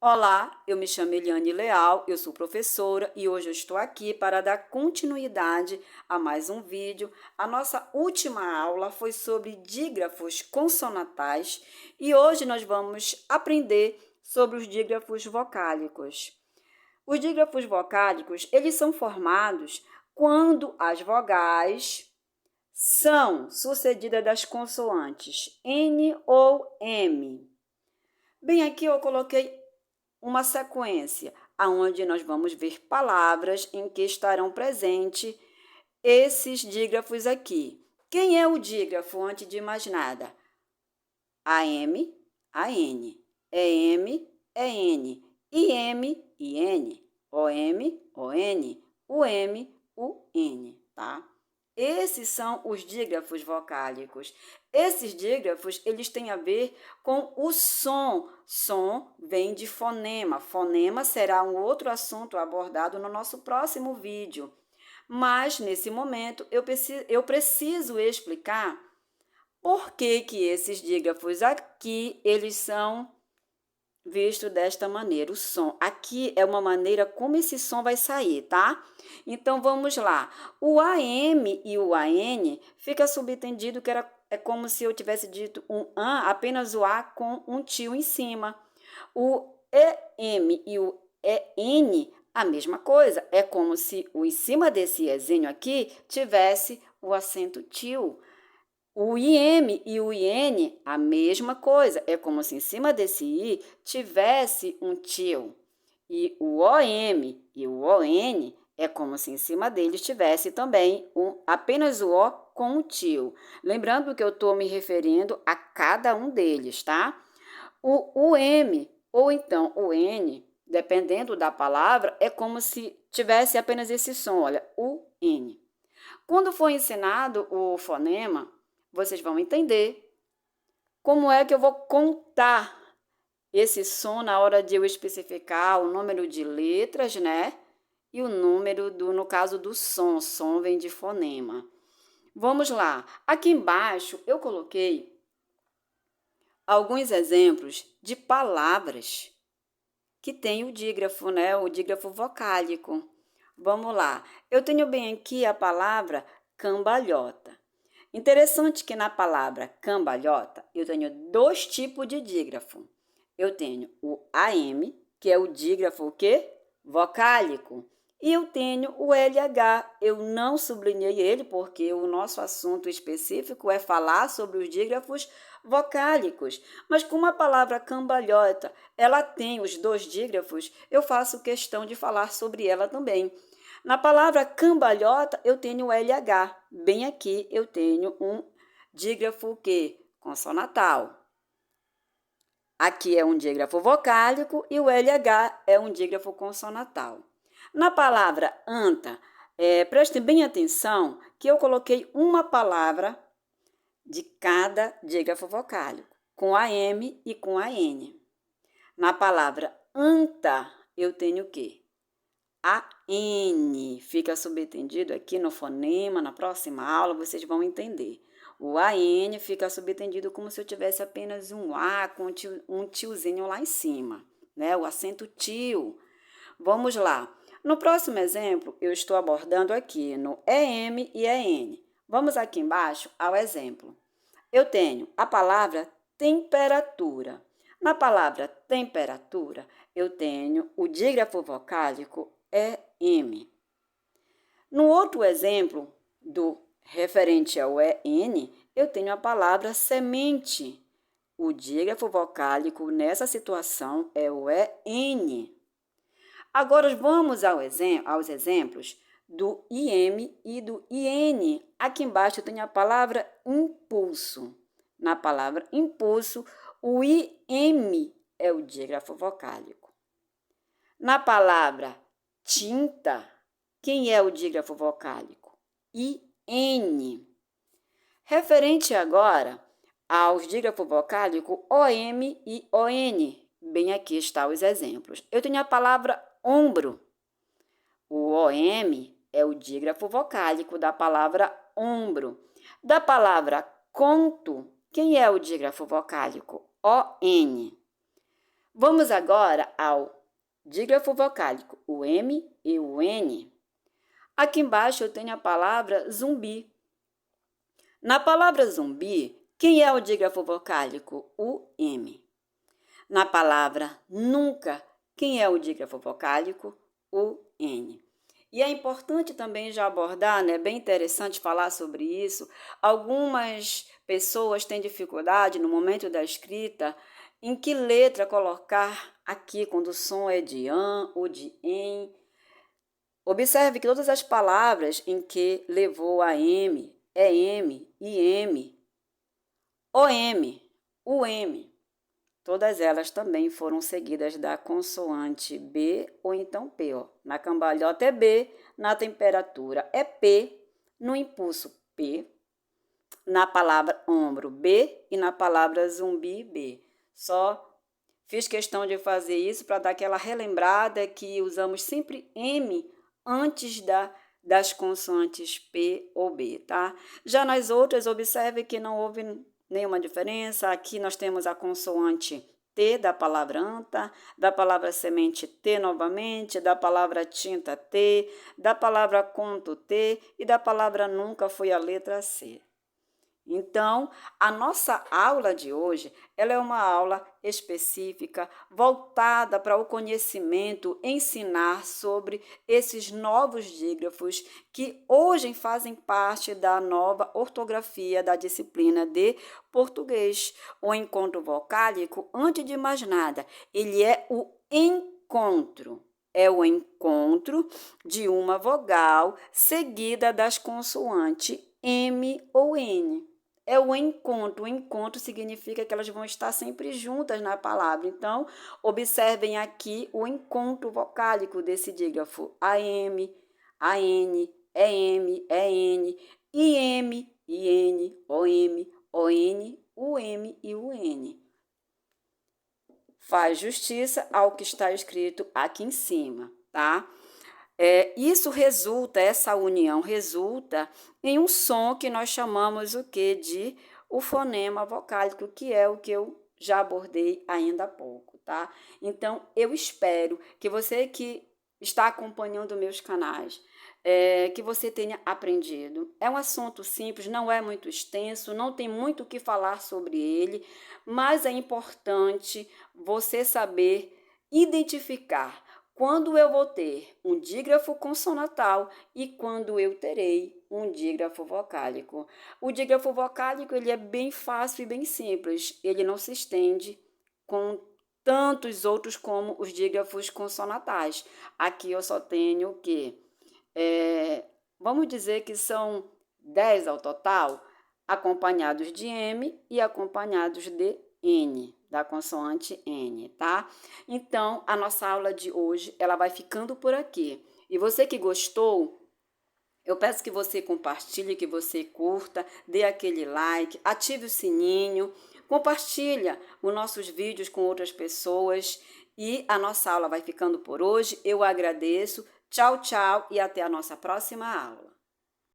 Olá, eu me chamo Eliane Leal, eu sou professora e hoje eu estou aqui para dar continuidade a mais um vídeo. A nossa última aula foi sobre dígrafos consonantais e hoje nós vamos aprender sobre os dígrafos vocálicos. Os dígrafos vocálicos, eles são formados quando as vogais são sucedidas das consoantes N ou M. Bem, aqui eu coloquei uma sequência, onde nós vamos ver palavras em que estarão presentes esses dígrafos aqui. Quem é o dígrafo antes de mais nada? AM, AN, EM, EN, IM, IN, OM, ON, UM, UN, tá? Esses são os dígrafos vocálicos. Esses dígrafos, eles têm a ver com o som. Som vem de fonema. Fonema será um outro assunto abordado no nosso próximo vídeo. Mas, nesse momento, eu preciso explicar por que esses dígrafos aqui, eles são visto desta maneira, o som. Aqui é uma maneira como esse som vai sair, tá? Então, vamos lá. O AM e o AN fica subentendido que é como se eu tivesse dito um AN, apenas o A com um tio em cima. O EM e o EN, a mesma coisa. É como se o em cima desse Ezinho aqui tivesse o acento tio. O IM e o IN, a mesma coisa. É como se em cima desse I tivesse um tio. E o OM e o ON é como se em cima deles tivesse também apenas o O com um tio. Lembrando que eu estou me referindo a cada um deles, tá? O M ou então o N, dependendo da palavra, é como se tivesse apenas esse som. Olha, o N. Quando for ensinado o fonema, vocês vão entender como é que eu vou contar esse som na hora de eu especificar o número de letras, né? E o número, no caso do som. Som vem de fonema. Vamos lá. Aqui embaixo eu coloquei alguns exemplos de palavras que tem o dígrafo, né? O dígrafo vocálico. Vamos lá. Eu tenho bem aqui a palavra cambalhota. Interessante que na palavra cambalhota eu tenho dois tipos de dígrafo. Eu tenho o AM, que é o dígrafo o quê? Vocálico. E eu tenho o LH. Eu não sublinhei ele porque o nosso assunto específico é falar sobre os dígrafos vocálicos. Mas como a palavra cambalhota, ela tem os dois dígrafos, eu faço questão de falar sobre ela também. Na palavra cambalhota, eu tenho o LH. Bem aqui, eu tenho um dígrafo que? Consonantal. Aqui é um dígrafo vocálico e o LH é um dígrafo consonantal. Na palavra anta, prestem bem atenção que eu coloquei uma palavra de cada dígrafo vocálico, com AM e com AN. Na palavra anta, eu tenho o quê? A N fica subentendido aqui no fonema, na próxima aula vocês vão entender. O AN fica subentendido como se eu tivesse apenas um A com um tiozinho lá em cima, né? O acento tio. Vamos lá. No próximo exemplo, eu estou abordando aqui no EM e EN. Vamos aqui embaixo ao exemplo. Eu tenho a palavra temperatura. Na palavra temperatura, eu tenho o dígrafo vocálico EM. No outro exemplo, do referente ao EN, eu tenho a palavra semente. O dígrafo vocálico nessa situação é o EN. Agora vamos aos exemplos do IM e do IN. Aqui embaixo eu tenho a palavra impulso. Na palavra impulso, o IM é o dígrafo vocálico. Na palavra tinta, quem é o dígrafo vocálico? IN. Referente agora aos dígrafos vocálicos OM e ON. Bem, aqui estão os exemplos. Eu tenho a palavra ombro. O OM é o dígrafo vocálico da palavra ombro. Da palavra conto, quem é o dígrafo vocálico? ON. Vamos agora ao dígrafo vocálico, o M e o N. Aqui embaixo eu tenho a palavra zumbi. Na palavra zumbi, quem é o dígrafo vocálico? O M. Na palavra nunca, quem é o dígrafo vocálico? O N. E é importante também já abordar, né? Bem interessante falar sobre isso. Algumas pessoas têm dificuldade no momento da escrita em que letra colocar aqui quando o som é de an ou de em. Observe que todas as palavras em que levou a M, é M, IM, OM, UM. Todas elas também foram seguidas da consoante B ou então P. Ó. Na cambalhota é B, na temperatura é P, no impulso P, na palavra ombro B e na palavra zumbi B. Só fiz questão de fazer isso para dar aquela relembrada que usamos sempre M antes das consoantes P ou B, tá? Já nas outras, observe que não houve nenhuma diferença. Aqui nós temos a consoante T da palavra anta, da palavra semente T novamente, da palavra tinta T, da palavra conto T e da palavra nunca foi a letra C. Então, a nossa aula de hoje, ela é uma aula específica, voltada para o conhecimento, ensinar sobre esses novos dígrafos que hoje fazem parte da nova ortografia da disciplina de português. O encontro vocálico, antes de mais nada, ele é o encontro. É o encontro de uma vogal seguida das consoantes M ou N. É o encontro. O encontro significa que elas vão estar sempre juntas na palavra. Então, observem aqui o encontro vocálico desse dígrafo. AM, AN, EM, EN, IM, IN, OM, ON, UM e UN. Faz justiça ao que está escrito aqui em cima, tá? Isso resulta, essa união resulta em um som que nós chamamos o quê? De o fonema vocálico, que é o que eu já abordei ainda há pouco, tá? Então, eu espero que você que está acompanhando meus canais, que você tenha aprendido. É um assunto simples, não é muito extenso, não tem muito o que falar sobre ele, mas é importante você saber identificar quando eu vou ter um dígrafo consonantal e quando eu terei um dígrafo vocálico. O dígrafo vocálico ele é bem fácil e bem simples. Ele não se estende com tantos outros como os dígrafos consonantais. Aqui eu só tenho o quê? Vamos dizer que são 10 ao total, acompanhados de M e acompanhados de N, da consoante N, tá? Então, a nossa aula de hoje, ela vai ficando por aqui. E você que gostou, eu peço que você compartilhe, que você curta, dê aquele like, ative o sininho, compartilha os nossos vídeos com outras pessoas e a nossa aula vai ficando por hoje. Eu agradeço. Tchau, tchau e até a nossa próxima aula.